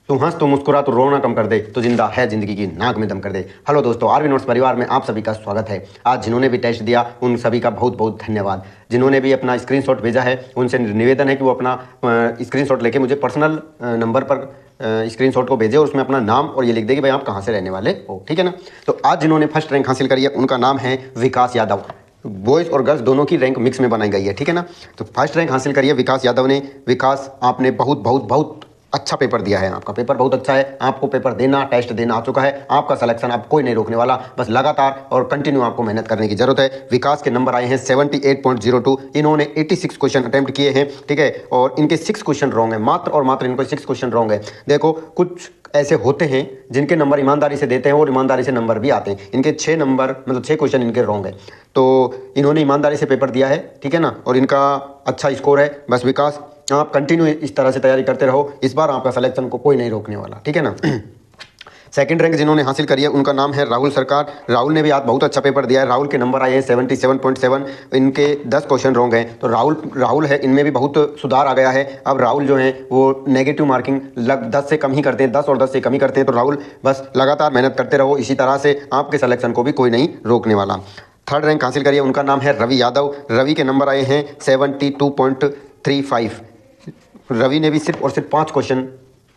तू हंस तू मुस्कुरा तू रोना कम कर दे, तो जिंदा है जिंदगी की नाक में दम कर दे। हेलो दोस्तों, आरवी नोट्स परिवार में आप सभी का स्वागत है। आज जिन्होंने भी टेस्ट दिया उन सभी का बहुत बहुत धन्यवाद। जिन्होंने भी अपना स्क्रीनशॉट भेजा है उनसे निवेदन है कि वो अपना स्क्रीनशॉट लेके मुझे पर्सनल नंबर पर स्क्रीनशॉट को भेजे और उसमें अपना नाम और ये लिख दे कि भाई आप कहाँ से रहने वाले हो, ठीक है ना। तो आज जिन्होंने फर्स्ट रैंक हासिल करी है उनका नाम है विकास यादव। बॉयज़ और गर्ल्स दोनों की रैंक मिक्स में बनाई गई है, ठीक है ना। तो फर्स्ट रैंक हासिल करी है विकास यादव ने। विकास, आपने बहुत बहुत बहुत अच्छा पेपर दिया है। आपका पेपर बहुत अच्छा है। आपको पेपर देना, टेस्ट देना आ चुका है। आपका सिलेक्शन आप कोई नहीं रोकने वाला। बस लगातार और कंटिन्यू आपको मेहनत करने की जरूरत है। विकास के नंबर आए हैं 78.02। इन्होंने 86 क्वेश्चन अटेम्प्ट किए हैं, ठीक है। और इनके 6 क्वेश्चन रॉन्ग है, मात्र और मात्र इनको 6 क्वेश्चन रॉन्ग है। देखो, कुछ ऐसे होते हैं जिनके नंबर ईमानदारी से देते हैं और ईमानदारी से नंबर भी आते हैं। इनके 6 नंबर मतलब 6 क्वेश्चन इनके रॉन्ग है। तो इन्होंने ईमानदारी से पेपर दिया है, ठीक है ना। और इनका अच्छा स्कोर है। बस विकास, आप कंटिन्यू इस तरह से तैयारी करते रहो। इस बार आपका सिलेक्शन को कोई नहीं रोकने वाला, ठीक है ना। सेकंड रैंक जिन्होंने हासिल करी है उनका नाम है राहुल सरकार। राहुल ने भी आज बहुत अच्छा पेपर दिया है। राहुल के नंबर आए हैं 77.7। इनके 10 क्वेश्चन रॉन्ग हैं। तो राहुल है, इनमें भी बहुत सुधार आ गया है। अब राहुल जो है वो नेगेटिव मार्किंग 10 से कम ही करते हैं, 10 और 10 से कम ही करते हैं। तो राहुल, बस लगातार मेहनत करते रहो। इसी तरह से आपके सिलेक्शन को भी कोई नहीं रोकने वाला। थर्ड रैंक हासिल करिए, उनका नाम है रवि यादव। रवि के नंबर आए हैं 72.35। रवि ने भी सिर्फ और सिर्फ 5 क्वेश्चन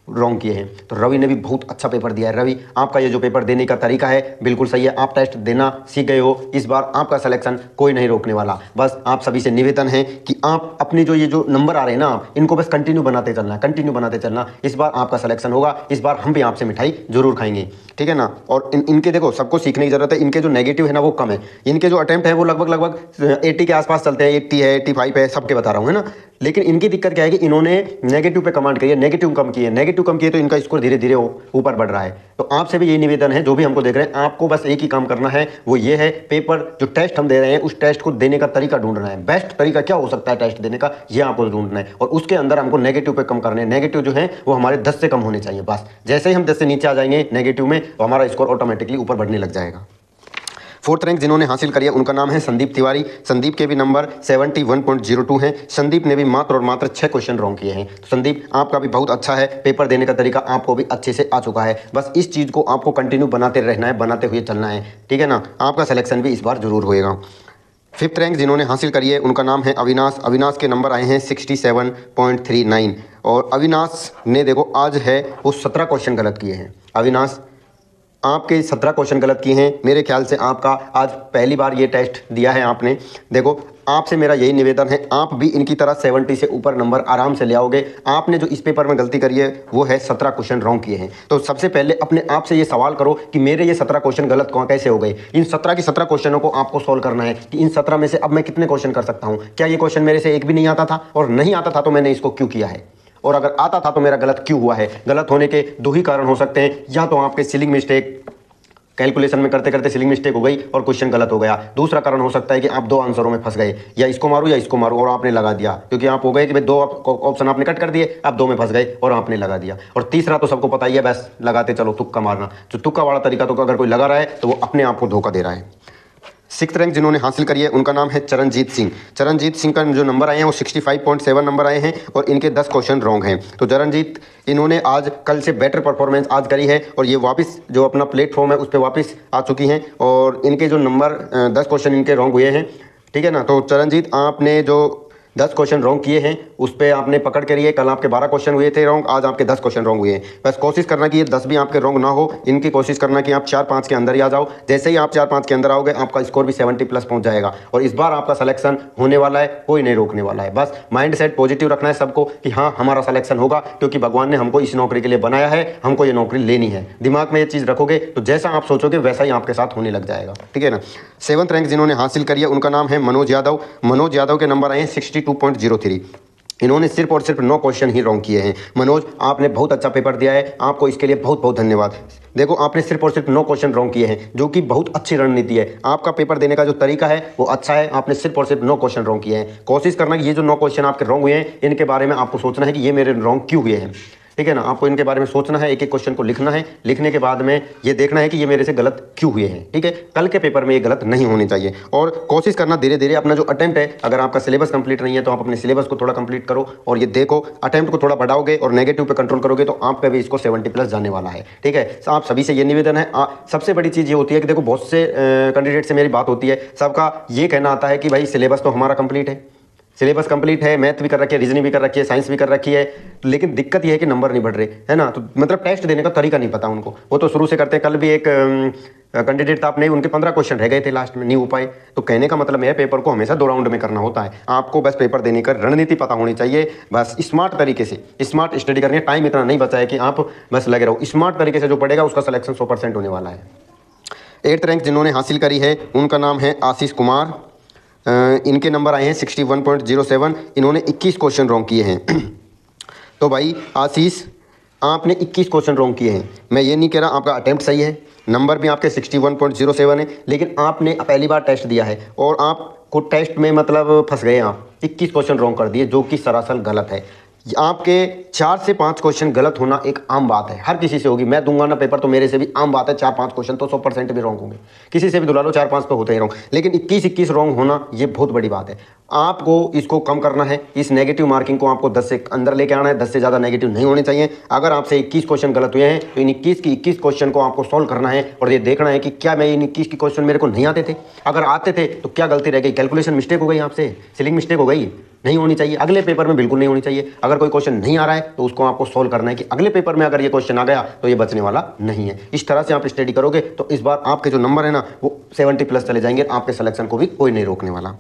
रॉन्ग किए हैं। तो रवि ने भी बहुत अच्छा पेपर दिया है। रवि, आपका ये जो पेपर देने का तरीका है बिल्कुल सही है। आप टेस्ट देना सीख गए हो। इस बार आपका सिलेक्शन कोई नहीं रोकने वाला। बस आप सभी से निवेदन है कि आप अपने ये जो नंबर आ रहे हैं ना, इनको बस कंटिन्यू बनाते चलना, कंटिन्यू बनाते चलना। इस बार आपका सिलेक्शन होगा। इस बार हम भी आपसे मिठाई जरूर खाएंगे, ठीक है ना। और इनके देखो, सबको सीखने की जरूरत है। इनके जो नेगेटिव है ना वो कम है। इनके जो अटेम्प्ट है वो लगभग 80 के आसपास चलते हैं। 80 है, 85 है, सबके बता रहा हूँ, है ना। लेकिन इनकी दिक्कत क्या है कि इन्होंने नेगेटिव पे कमांड करी है, नेगेटिव कम किए, नेगेटिव कम किए, तो इनका स्कोर धीरे धीरे ऊपर बढ़ रहा है। तो आपसे भी यही निवेदन है, जो भी हमको देख रहे हैं, आपको बस एक ही काम करना है, वो ये है, पेपर जो टेस्ट हम दे रहे हैं उस टेस्ट को देने का तरीका ढूंढना है। बेस्ट तरीका क्या हो सकता है टेस्ट देने का, ये आपको ढूंढना है। और उसके अंदर हमको नेगेटिव पे कम करने हैं। नेगेटिव जो है वो हमारे 10 से कम होने चाहिए। बस जैसे ही हम 10 से नीचे आ जाएंगे नेगेटिव में, तो हमारा स्कोर ऑटोमेटिकली ऊपर बढ़ने लग जाएगा। फोर्थ रैंक जिन्होंने हासिल करी है उनका नाम है संदीप तिवारी। संदीप के भी नंबर 71.02 हैं। संदीप ने भी मात्र और मात्र 6 क्वेश्चन रॉन्ग किए हैं। तो संदीप, आपका भी बहुत अच्छा है। पेपर देने का तरीका आपको भी अच्छे से आ चुका है। बस इस चीज़ को आपको कंटिन्यू बनाते रहना है, बनाते हुए चलना है, ठीक है ना। आपका सिलेक्शन भी इस बार जरूर होएगा। फिफ्थ रैंक जिन्होंने हासिल करी है उनका नाम है अविनाश। अविनाश के नंबर आए हैं 67.39। और अविनाश ने देखो आज है वो 17 क्वेश्चन गलत किए हैं। अविनाश, आपके 17 क्वेश्चन गलत किए हैं। मेरे ख्याल से आपका आज पहली बार ये टेस्ट दिया है आपने। देखो, आपसे मेरा यही निवेदन है, आप भी इनकी तरह 70 से ऊपर नंबर आराम से ले आओगे। आपने जो इस पेपर में गलती करी है वो है 17 क्वेश्चन रॉन्ग किए हैं। तो सबसे पहले अपने आप से ये सवाल करो कि मेरे ये 17 क्वेश्चन गलत कैसे हो गए। इन 17 की 17 क्वेश्चनों को आपको सॉल्व करना है कि इन 17 में से अब मैं कितने क्वेश्चन कर सकता हूँ। क्या ये क्वेश्चन मेरे से एक भी नहीं आता था, और नहीं आता था तो मैंने इसको क्यों किया है, और अगर आता था तो मेरा गलत क्यों हुआ है। गलत होने के 2 ही कारण हो सकते हैं, या तो आपके सीलिंग मिस्टेक, कैलकुलेशन में करते करते सीलिंग मिस्टेक हो गई और क्वेश्चन गलत हो गया। दूसरा कारण हो सकता है कि आप 2 आंसरों में फंस गए, या इसको मारूं या इसको मारूं, और आपने लगा दिया, क्योंकि आप हो गए कि भाई 2 ऑप्शन आपने कट कर दिए, आप 2 में फंस गए और आपने लगा दिया। और तीसरा तो सबको पता ही है, बस लगाते चलो, तुक्का मारना। जो तुक्का वाला तरीका, तो अगर कोई लगा रहा है तो वो अपने आप को धोखा दे रहा है। 6th रैंक जिन्होंने हासिल करी है उनका नाम है चरणजीत सिंह। चरणजीत सिंह का जो नंबर आए हैं वो 65.7 नंबर आए हैं, और इनके 10 क्वेश्चन रॉन्ग हैं। तो चरणजीत, इन्होंने आज कल से बेटर परफॉर्मेंस आज करी है, और ये वापस जो अपना प्लेटफॉर्म है उस पर वापस आ चुकी हैं। और इनके जो नंबर 10 क्वेश्चन इनके रॉन्ग हुए हैं, ठीक है ना। तो चरणजीत, आपने जो 10 क्वेश्चन रॉन्ग किए हैं उस पर आपने पकड़ के लिए। कल आपके 12 क्वेश्चन हुए थे रॉन्ग, आज आपके 10 क्वेश्चन रॉन्ग हुए हैं। बस कोशिश करना कि ये 10 भी आपके रॉन्ग ना हो। इनकी कोशिश करना कि आप 4-5 के अंदर ही आ जाओ। जैसे ही आप 4-5 के अंदर आओगे आपका स्कोर भी 70+ पहुंच जाएगा, और इस बार आपका सिलेक्शन होने वाला है, कोई नहीं रोकने वाला है। बस माइंड सेट पॉजिटिव रखना है सबको कि हाँ, हमारा सिलेक्शन होगा, क्योंकि भगवान ने हमको इस नौकरी के लिए बनाया है, हमको ये नौकरी लेनी है। दिमाग में ये चीज़ रखोगे तो जैसा आप सोचोगे वैसा ही आपके साथ होने लग जाएगा, ठीक है ना। 7th रैंक जिन्होंने हासिल करी है उनका नाम है मनोज यादव। मनोज यादव के नंबर आए हैं 62.03। इन्होंने सिर्फ और सिर्फ 9 क्वेश्चन ही रॉन्ग किए हैं। मनोज, आपने बहुत अच्छा पेपर दिया है, आपको इसके लिए बहुत बहुत धन्यवाद। देखो, आपने सिर्फ और सिर्फ 9 क्वेश्चन रॉन्ग किए हैं, जो कि बहुत अच्छी रणनीति है। आपका पेपर देने का जो तरीका है वो अच्छा है। आपने सिर्फ और सिर्फ 9 क्वेश्चन रॉन्ग किए हैं। कोशिश करना कि ये जो 9 क्वेश्चन आपके रॉन्ग हुए हैं, इनके बारे में आपको सोचना है कि ये मेरे रॉन्ग क्यों हुए हैं। ठीक है ना। आपको इनके बारे में सोचना है, एक एक क्वेश्चन को लिखना है, लिखने के बाद में ये देखना है कि ये मेरे से गलत क्यों हुए हैं। ठीक है, कल के पेपर में ये गलत नहीं होने चाहिए। और कोशिश करना धीरे धीरे अपना जो अटेम्प्ट है, अगर आपका सिलेबस कंप्लीट नहीं है तो आप अपने सिलेबस को थोड़ा कंप्लीट करो और ये देखो, अटेम्प्ट को थोड़ा बढ़ाओगे और नेगेटिव पे कंट्रोल करोगे तो आपका भी इसको 70+ जाने वाला है। ठीक है, तो आप सभी से ये निवेदन है। सबसे बड़ी चीज़ ये होती है कि देखो, बहुत से कैंडिडेट से मेरी बात होती है, सबका ये कहना आता है कि भाई सिलेबस तो हमारा कंप्लीट है, सिलेबस कंप्लीट है, मैथ भी कर रखी है, रीजनिंग भी कर रखी है, साइंस भी कर रखी है, लेकिन दिक्कत यह है कि नंबर नहीं बढ़ रहे, है ना। तो मतलब टेस्ट देने का तरीका नहीं पता उनको, वो तो शुरू से करते हैं। कल भी एक कैंडिडेट था अपने, उनके 15 क्वेश्चन रह गए थे, लास्ट में नहीं हो पाए। तो कहने का मतलब है, पेपर को हमेशा 2 राउंड में करना होता है। आपको बस पेपर देने का रणनीति पता होनी चाहिए, बस स्मार्ट तरीके से स्मार्ट स्टडी करनी है। टाइम इतना नहीं बचा है कि आप बस लगे रहो, स्मार्ट तरीके से जो पढ़ेगा उसका सिलेक्शन 100% होने वाला है। 8th रैंक जिन्होंने हासिल करी है उनका नाम है आशीष कुमार। इनके नंबर आए हैं 61.07। इन्होंने 21 क्वेश्चन रॉन्ग किए हैं। तो भाई आशीष, आपने 21 क्वेश्चन रॉन्ग किए हैं। मैं ये नहीं कह रहा आपका अटेम्प्ट सही है, नंबर भी आपके 61.07 है, लेकिन आपने पहली बार टेस्ट दिया है और आपको टेस्ट में मतलब फंस गए। आप 21 क्वेश्चन रॉन्ग कर दिए, जो कि सरासर गलत है। आपके 4 से 5 क्वेश्चन गलत होना एक आम बात है, हर किसी से होगी। मैं दूंगा ना पेपर तो मेरे से भी आम बात है, 4-5 क्वेश्चन तो 100% भी रॉन्ग होंगे। किसी से भी दुला लो, 4-5 तो होते ही रॉन्ग, लेकिन 21 रॉन्ग होना ये बहुत बड़ी बात है। आपको इसको कम करना है, इस नेगेटिव मार्किंग को आपको 10 से अंदर लेके आना है, 10 से ज़्यादा नेगेटिव नहीं होने चाहिए। अगर आपसे 21 क्वेश्चन गलत हुए हैं तो इन 21 क्वेश्चन को आपको सॉल्व करना है और ये देखना है कि क्या मैं इन 21 के क्वेश्चन मेरे को नहीं आते थे, अगर आते थे तो क्या गलती रह गई, कैलकुलेशन मिस्टेक हो गई, आपसे सिलिंग मिस्टेक हो गई, नहीं होनी चाहिए। अगले पेपर में बिल्कुल नहीं होनी चाहिए। अगर कोई क्वेश्चन नहीं आ रहा है तो उसको आपको सोल्व करना है कि अगले पेपर में अगर ये क्वेश्चन आ गया तो ये बचने वाला नहीं है। इस तरह से आप स्टडी करोगे तो इस बार आपके जो नंबर है ना वो 70+ चले जाएंगे, आपके सिलेक्शन को भी कोई नहीं रोकने वाला।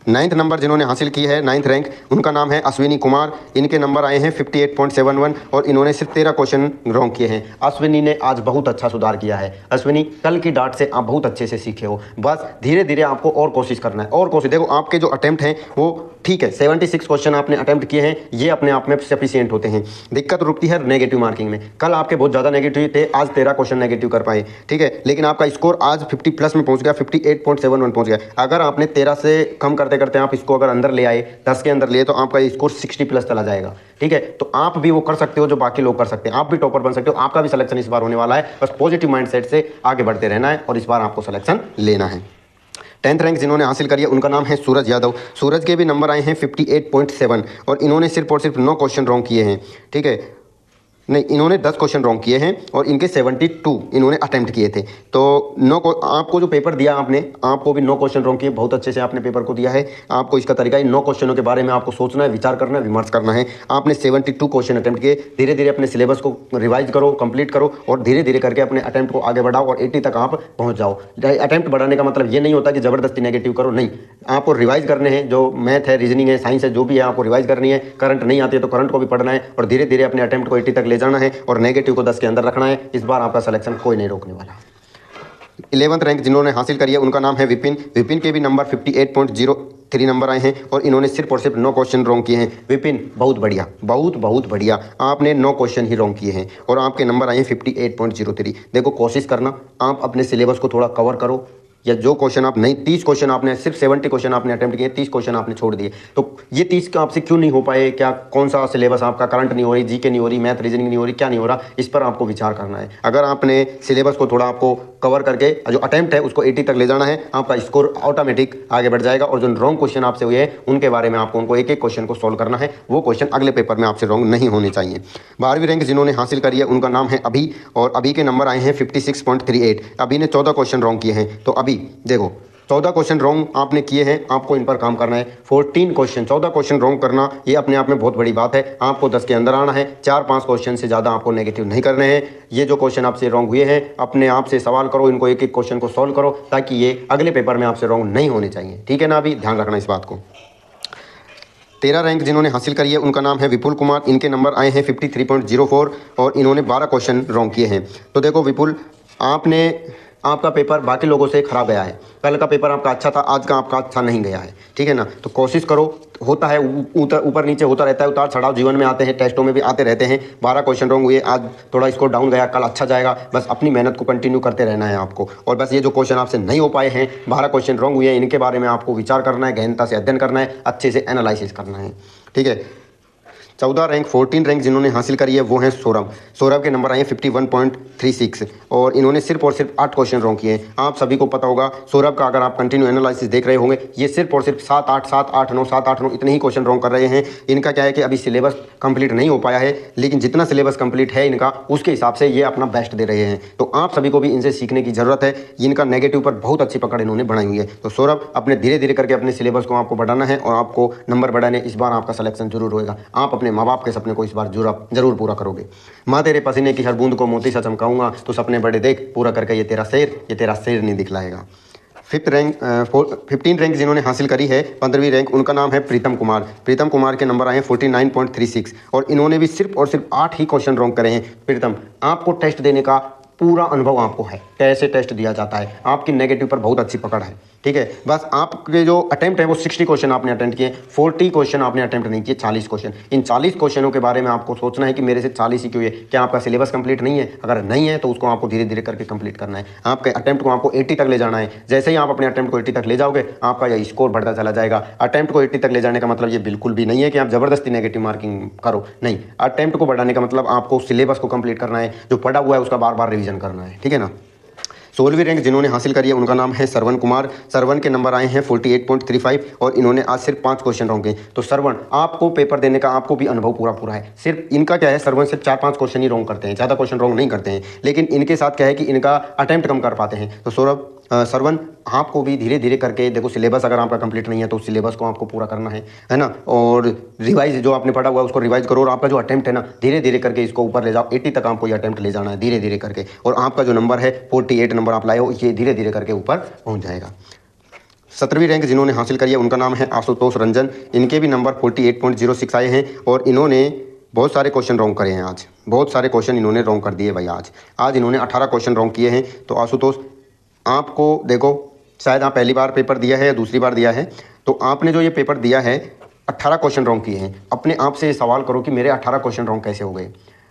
9th नंबर जिन्होंने हासिल की है, 9th रैंक, उनका नाम है अश्विनी कुमार। इनके नंबर आए हैं 58.71 और इन्होंने सिर्फ 13 क्वेश्चन रॉन्ग किए हैं। अश्विनी ने आज बहुत अच्छा सुधार किया है। अश्विनी, कल की डांट से आप बहुत अच्छे से सीखे हो, बस धीरे धीरे आपको और कोशिश करना है और कोशिश। देखो, आपके जो अटेम्प्ट हैं वो ठीक है, 76 क्वेश्चन आपने अटेम्प्ट किए हैं, ये अपने आप में सफिशिएंट होते हैं। दिक्कत रुकती है नेगेटिव मार्किंग में। कल आपके बहुत ज़्यादा नेगेटिव थे, आज 13 क्वेश्चन नेगेटिव कर पाए, ठीक है, लेकिन आपका स्कोर आज 50+ में पहुंच गया, 58.71 पहुंच गया। अगर आपने 13 से कम करते करते आप इसको अगर अंदर ले आए, 10 के अंदर लिए, तो आपका स्कोर 60+ चला जाएगा। ठीक है, तो आप भी वो कर सकते हो जो बाकी लोग कर सकते हैं, आप भी टॉपर बन सकते हो। आपका भी सिलेक्शन इस बार होने वाला है, बस पॉजिटिव माइंडसेट से आगे बढ़ते रहना है और इस बार आपको सिलेक्शन लेना है। 10th रैंक जिन्होंने हासिल करी है उनका नाम है सूरज यादव। सूरज के भी नंबर आए हैं 58.7 और इन्होंने सिर्फ और सिर्फ 9 क्वेश्चन रॉन्ग किए हैं। ठीक है, नहीं, इन्होंने 10 क्वेश्चन रॉन्ग किए हैं और इनके 72 इन्होंने अटेम्प्ट किए थे। तो 9 को आपको जो पेपर दिया आपने, आपको भी 9 क्वेश्चन रॉन्ग किए, बहुत अच्छे से आपने पेपर को दिया है। आपको इसका तरीका है, 9 क्वेश्चनों के बारे में आपको सोचना है, विचार करना है, विमर्श करना है। आपने 72 क्वेश्चन अटेम्प्ट किए। धीरे धीरे अपने सिलेबस को रिवाइज करो, कंप्लीट करो और धीरे धीरे करके अपने अटेम्प्ट को आगे बढ़ाओ और 80 तक आप पहुँच जाओ। अटेम्प्ट बढ़ाने का मतलब ये नहीं होता कि ज़बरदस्ती नेगेटिव करो, नहीं, आपको रिवाइज करने हैं। जो मैथ है, रीजनिंग है, साइंस है, जो भी है आपको रिवाइज करनी है। करंट नहीं आती है तो करंट को भी पढ़ना है और धीरे धीरे अपने अटेम्प्ट को 80 तक ले जाना है और नेगेटिव को 10 के अंदर रखना है। इस बार आपका सिलेक्शन कोई नहीं रोकने वाला। 11th रैंक जिन्होंने हासिल करी है उनका नाम है विपिन। विपिन के भी नंबर 58.03 नंबर आए हैं और इन्होंने सिर्फ और सिर्फ 9 क्वेश्चन रॉन्ग किए हैं। विपिन, बहुत बढ़िया, बहुत बढ़िया, आपने 9 क्वेश्चन ही रॉन्ग किए हैं और आपके नंबर आए हैं 58.03। देखो, कोशिश करना, आप अपने सिलेबस को थोड़ा कवर करो, या जो क्वेश्चन आप नहीं, 30 क्वेश्चन आपने, सिर्फ 70 क्वेश्चन आपने अटेम्प्ट किए, 30 क्वेश्चन आपने छोड़ दिए। तो ये 30 का आपसे क्यों नहीं हो पाए? क्या कौन सा सिलेबस आपका, करंट नहीं हो रही, जीके नहीं हो रही, मैथ रीजनिंग नहीं हो रही, क्या नहीं हो रहा? इस पर आपको विचार करना है। अगर आपने सिलेबस को थोड़ा आपको कवर करके जो अटेम्प्ट है उसको 80 तक ले जाना है, आपका स्कोर ऑटोमेटिक आगे बढ़ जाएगा। और जो रॉन्ग क्वेश्चन आपसे हुए हैं उनके बारे में आपको उनको एक एक क्वेश्चन को सॉल्व करना है। वो क्वेश्चन अगले पेपर में आपसे रॉन्ग नहीं होने चाहिए। 12वीं रैंक जिन्होंने हासिल करी है उनका नाम है अभी और अभी के नंबर आए हैं 56.38। अभी ने 14 क्वेश्चन रॉन्ग किए हैं। तो अभी देखो, 14 क्वेश्चन रॉन्ग आपने किए हैं, आपको इन पर काम करना है। 14 क्वेश्चन रॉन्ग करना ये अपने आप में बहुत बड़ी बात है। आपको 10 के अंदर आना है। 4-5 क्वेश्चन से ज़्यादा आपको नेगेटिव नहीं करने हैं। ये जो क्वेश्चन आपसे रॉन्ग हुए हैं, अपने आप से सवाल करो, इनको एक एक क्वेश्चन को सॉल्व करो ताकि ये अगले पेपर में आपसे रॉन्ग नहीं होने चाहिए। ठीक है ना, अभी ध्यान रखना इस बात को। 13 रैंक जिन्होंने हासिल करी है उनका नाम है विपुल कुमार। इनके नंबर आए हैं 53.04 और इन्होंने 12 क्वेश्चन रॉन्ग किए हैं। तो देखो विपुल, आपका पेपर बाकी लोगों से खराब गया है। कल का पेपर आपका अच्छा था, आज का आपका अच्छा नहीं गया है। ठीक है ना, तो कोशिश करो, होता है ऊपर नीचे होता रहता है, उतार चढ़ाव जीवन में आते हैं, टेस्टों में भी आते रहते हैं। 12 क्वेश्चन रॉन्ग हुए, आज थोड़ा स्कोर डाउन गया, कल अच्छा जाएगा। बस अपनी मेहनत को कंटिन्यू करते रहना है आपको। और बस ये जो क्वेश्चन आपसे नहीं हो पाए हैं, 12 क्वेश्चन रॉन्ग हुए हैं, इनके बारे में आपको विचार करना है, गहनता से अध्ययन करना है, अच्छे से एनालिसिस करना है। ठीक है, 14 रैंक 14 रैंक जिन्होंने हासिल करी है वो हैं सौरभ। सौरभ के नंबर आए हैं 51.36 और इन्होंने सिर्फ और सिर्फ 8 क्वेश्चन रॉन्ग किए हैं। आप सभी को पता होगा सौरभ का, अगर आप कंटिन्यू एनालिसिस देख रहे होंगे, ये सिर्फ और सिर्फ 7-8 इतने ही क्वेश्चन रॉन्ग कर रहे हैं। इनका क्या है कि अभी सिलेबस कंप्लीट नहीं हो पाया है, लेकिन जितना सिलेबस कंप्लीट है इनका उसके हिसाब से ये अपना बेस्ट दे रहे हैं। तो आप सभी को भी इनसे सीखने की जरूरत है। इनका नेगेटिव पर बहुत अच्छी पकड़ इन्होंने बनाई हुई है। तो सौरभ, अपने धीरे धीरे करके अपने सिलेबस को आपको बढ़ाना है और आपको नंबर बढ़ाने, इस बार आपका सिलेक्शन जरूर होएगा। आप अपने माँ बाप के सपने को इस बार जरूर पूरा करोगे। माँ तेरे पसीने की हर बूंद को मोती सा चमकाऊंगा, तो सपने बड़े देख पूरा करके ये तेरा शेर नहीं दिखलाएगा। 15 रैंक जिन्होंने हासिल करी है, 15वीं रैंक, उनका नाम है प्रीतम कुमार। प्रीतम कुमार के नंबर आए हैं 49.36 और इन्होंने भी सिर्फ और सिर्फ 8 ही क्वेश्चन रॉन्ग करे हैं। प्रीतम, आपको टेस्ट देने का पूरा अनुभव आपको है, कैसे टेस्ट दिया जाता है, आपकी नेगेटिव पर बहुत अच्छी पकड़ है, ठीक है। बस आपके जो अटेम्प्ट है वो 60 क्वेश्चन आपने अटेम्प्ट किए, 40 क्वेश्चन आपने अटेम्प्ट नहीं किए, 40 क्वेश्चन। इन 40 क्वेश्चनों के बारे में आपको सोचना है कि मेरे से 40 ही क्यों है, क्या आपका सिलेबस कंप्लीट नहीं है? अगर नहीं है तो उसको आपको धीरे धीरे करके कंप्लीट करना है। आपके अटेम्प्ट को आपको 80 तक ले जाना है। जैसे ही आप अपने अटेम्प्ट को 80 तक ले जाओगे, आपका यह स्कोर बढ़ता चला जाएगा। अटेम्प्ट को 80 तक ले जाने का मतलब ये बिल्कुल भी नहीं है कि आप जबरदस्ती नेगेटिव मार्किंग करो, नहीं। अटेम्प्ट को बढ़ाने का मतलब आपको सिलेबस को कंप्लीट करना है, जो पढ़ा हुआ है उसका बार बार रिविजन करना है, ठीक है ना। 16वीं रैंक जिन्होंने हासिल करी है उनका नाम है श्रवण कुमार। श्रवण के नंबर आए हैं 48.35 और इन्होंने आज सिर्फ 5 क्वेश्चन रॉन्ग किए। तो श्रवण, आपको पेपर देने का आपको भी अनुभव पूरा है। सिर्फ इनका क्या है, श्रवण सिर्फ 4-5 क्वेश्चन ही रॉन्ग करते हैं, ज़्यादा क्वेश्चन रॉन्ग नहीं करते हैं, लेकिन इनके साथ क्या है कि इनका अटेम्प्ट कम कर पाते हैं। तो श्रवण, आपको भी धीरे धीरे करके देखो, सिलेबस अगर आपका कंप्लीट नहीं है तो सिलेबस को आपको पूरा करना है ना। और रिवाइज जो आपने पढ़ा हुआ है उसको रिवाइज करो और आपका जो अटेम्प्ट है ना, धीरे धीरे करके इसको ऊपर ले जाओ। 80 तक आपको ये अटेम्प्ट ले जाना है धीरे धीरे करके, और आपका जो नंबर है 48 नंबर आप लाए हो, ये धीरे धीरे करके ऊपर पहुंच जाएगा। 17वीं रैंक जिन्होंने हासिल करी है उनका नाम है आशुतोष रंजन। इनके भी नंबर 48.06 आए हैं और इन्होंने बहुत सारे क्वेश्चन रॉन्ग करे हैं। आज बहुत सारे क्वेश्चन इन्होंने रॉन्ग कर दिए भाई। आज इन्होंने 18 क्वेश्चन रॉन्ग किए हैं। तो आशुतोष, आपको देखो, शायद आप पहली बार पेपर दिया है या दूसरी बार दिया है, तो आपने जो ये पेपर दिया है 18 क्वेश्चन रॉन्ग किए हैं। अपने आप से ये सवाल करो कि मेरे 18 क्वेश्चन रॉन्ग कैसे हो गए।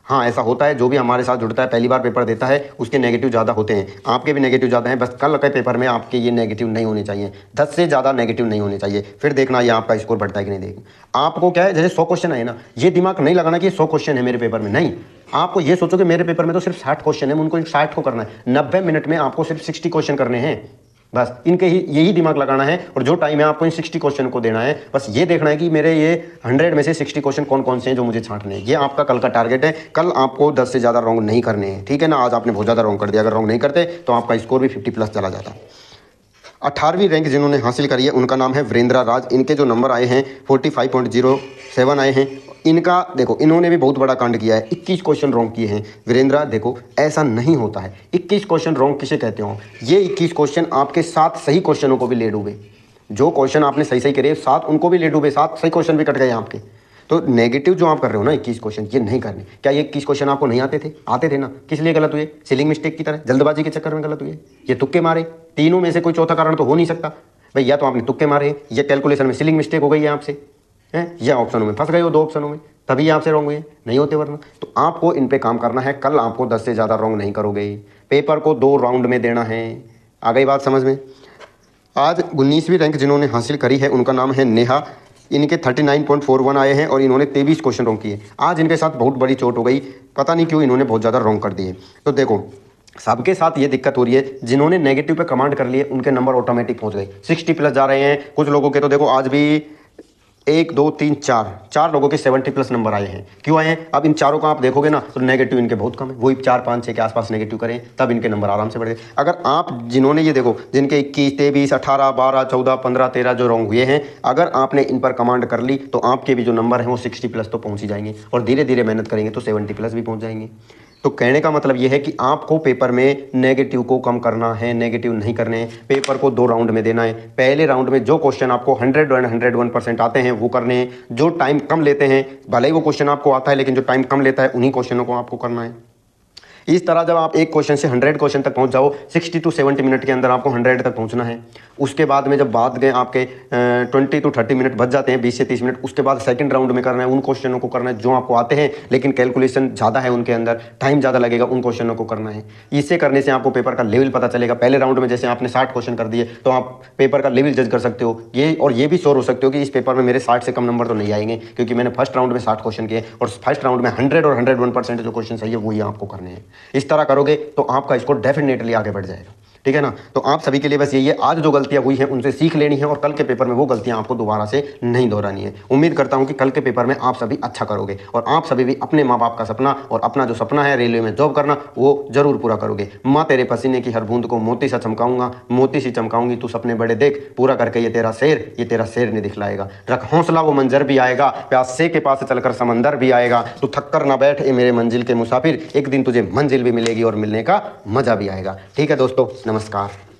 हाँ, ऐसा होता है, जो भी हमारे साथ जुड़ता है पहली बार पेपर देता है उसके नेगेटिव ज़्यादा होते हैं। आपके भी नेगेटिव ज़्यादा हैं, बस कल के पेपर में आपके ये नेगेटिव नहीं होने चाहिए, 10 से ज़्यादा नेगेटिव नहीं होने चाहिए। फिर देखना ये आपका स्कोर बढ़ता है कि नहीं। देखना आपको क्या है, जैसे 100 क्वेश्चन है ना, ये दिमाग नहीं लगाना कि 100 क्वेश्चन है मेरे पेपर में, नहीं। आपको ये सोचो कि मेरे पेपर में तो सिर्फ 60 क्वेश्चन है, उनको 60 को करना है। 90 मिनट में आपको सिर्फ 60 क्वेश्चन करने हैं, बस इनके ही यही दिमाग लगाना है। और जो टाइम है आपको इन 60 क्वेश्चन को देना है, बस ये देखना है कि मेरे ये 100 में से 60 क्वेश्चन कौन कौन से हैं जो मुझे छांटने हैं। ये आपका कल का टारगेट है। कल आपको 10 से ज़्यादा रॉन्ग नहीं करने हैं, ठीक है ना। आज आपने बहुत ज़्यादा रॉन्ग कर दिया, अगर रॉन्ग नहीं करते तो आपका स्कोर भी 50+ चला जाता। 18वीं रैंक जिन्होंने हासिल करी है उनका नाम है वीरेंद्र राज। इनके जो नंबर आए हैं 45.07 आए हैं। इनका देखो, इन्होंने भी बहुत बड़ा कांड किया है, 21 क्वेश्चन रॉन्ग किए हैं। वीरेंद्र, देखो ऐसा नहीं होता है। 21 क्वेश्चन रॉन्ग किसे कहते हो? ये 21 क्वेश्चन आपके 7 सही क्वेश्चनों को भी ले डूबे। जो क्वेश्चन आपने सही सही करे 7 उनको भी ले डूबे, 7 सही क्वेश्चन भी कट गए आपके। तो नेगेटिव जो आप कर रहे हो ना 21 क्वेश्चन, ये नहीं करने। क्या ये 21 क्वेश्चन आपको नहीं आते थे? आते थे ना। किस लिए गलत हुए? सीलिंग मिस्टेक की तरह, जल्दबाजी के चक्कर में गलत हुए। ये तुक्के मारे, तीनों में से कोई चौथा कारण तो हो नहीं सकता भाई। या तो आपने तुक्के मारे, या कैलकुलेशन में सीलिंग मिस्टेक हो गई है आपसे, है, या ऑप्शनों में फंस गए हो, 2 ऑप्शनों में, तभी आपसे रॉन्ग हुए, नहीं होते वरना। तो आपको इन पे काम करना है। कल आपको 10 से ज़्यादा रॉन्ग नहीं करोगे। पेपर को 2 राउंड में देना है। आ गई बात समझ में। आज 19वीं रैंक जिन्होंने हासिल करी है उनका नाम है नेहा। इनके 39.41 आए हैं और इन्होंने 23 क्वेश्चन रॉन्ग किए। आज इनके साथ बहुत बड़ी चोट हो गई, पता नहीं क्यों इन्होंने बहुत ज़्यादा रॉन्ग कर दिए। तो देखो, सबके साथ ये दिक्कत हो रही है। जिन्होंने नेगेटिव पे कमांड कर लिए उनके नंबर ऑटोमेटिक पहुंच गए, 60+ जा रहे हैं। कुछ लोगों के तो देखो आज भी 1 2 3 4 लोगों के 70+ नंबर आए हैं। क्यों आए हैं? अब इन चारों का आप देखोगे ना तो नेगेटिव इनके बहुत कम है। वही 4 5 6 के आसपास नेगेटिव करें तब इनके नंबर आराम से बढ़े। अगर आप जिन्होंने ये देखो, जिनके 21 23 18 12 14 15 13 जो रॉन्ग हुए हैं, अगर आपने इन पर कमांड कर ली तो आपके भी जो नंबर हैं वो 60+ तो पहुँच ही जाएंगे, और धीरे धीरे मेहनत करेंगे तो 70+ भी पहुँच जाएंगे। तो कहने का मतलब ये है कि आपको पेपर में नेगेटिव को कम करना है, नेगेटिव नहीं करने हैं। पेपर को 2 राउंड में देना है। पहले राउंड में जो क्वेश्चन आपको 101% आते हैं वो करने हैं। जो टाइम कम लेते हैं, भले ही वो क्वेश्चन आपको आता है लेकिन जो टाइम कम लेता है उन्हीं क्वेश्चनों को आपको करना है। इस तरह जब आप एक क्वेश्चन से 100 क्वेश्चन तक पहुंच जाओ, 60 to 70 मिनट के अंदर आपको 100 तक पहुंचना है। उसके बाद में जब बाद गए आपके 20 to 30 मिनट बच जाते हैं, 20 से 30 मिनट, उसके बाद सेकंड राउंड में करना है, उन क्वेश्चनों को करना है जो आपको आते हैं लेकिन कैलकुलेशन ज़्यादा है उनके अंदर, टाइम ज़्यादा लगेगा, उन क्वेश्चनों को करना है। इससे करने से आपको पेपर का लेवल पता चलेगा। पहले राउंड में जैसे आपने 60 क्वेश्चन कर दिए तो आप पेपर का लेवल जज कर सकते हो, ये भी श्योर हो सकते हो कि इस पेपर में मेरे 60 से कम नंबर तो नहीं आएंगे, क्योंकि मैंने फर्स्ट राउंड में 60 क्वेश्चन किए और फर्स्ट राउंड में 100 और 101% जो क्वेश्चन चाहिए वही आपको करने हैं। इस तरह करोगे तो आपका स्कोर डेफिनेटली आगे बढ़ जाएगा। ठीक है ना। तो आप सभी के लिए बस यही है, आज जो गलतियां हुई हैं उनसे सीख लेनी है और कल के पेपर में वो गलतियां आपको दोबारा से नहीं दोहरानी है। उम्मीद करता हूं कि कल के पेपर में आप सभी अच्छा करोगे और आप सभी भी अपने माँ बाप का सपना और अपना जो सपना है रेलवे में जॉब करना वो जरूर पूरा करोगे। माँ तेरे पसीने की हर बूंद को मोती सा चमकाऊंगा, मोती सी चमकाऊंगी, तू सपने बड़े देख, पूरा करके ये तेरा शेर नहीं दिखलाएगा। रख हौसला वो मंजर भी आएगा, प्यासे के पास चलकर समंदर भी आएगा। तू थक कर ना बैठ ए मेरे मंजिल के मुसाफिर, एक दिन तुझे मंजिल भी मिलेगी और मिलने का मजा भी आएगा। ठीक है दोस्तों, नमस्कार।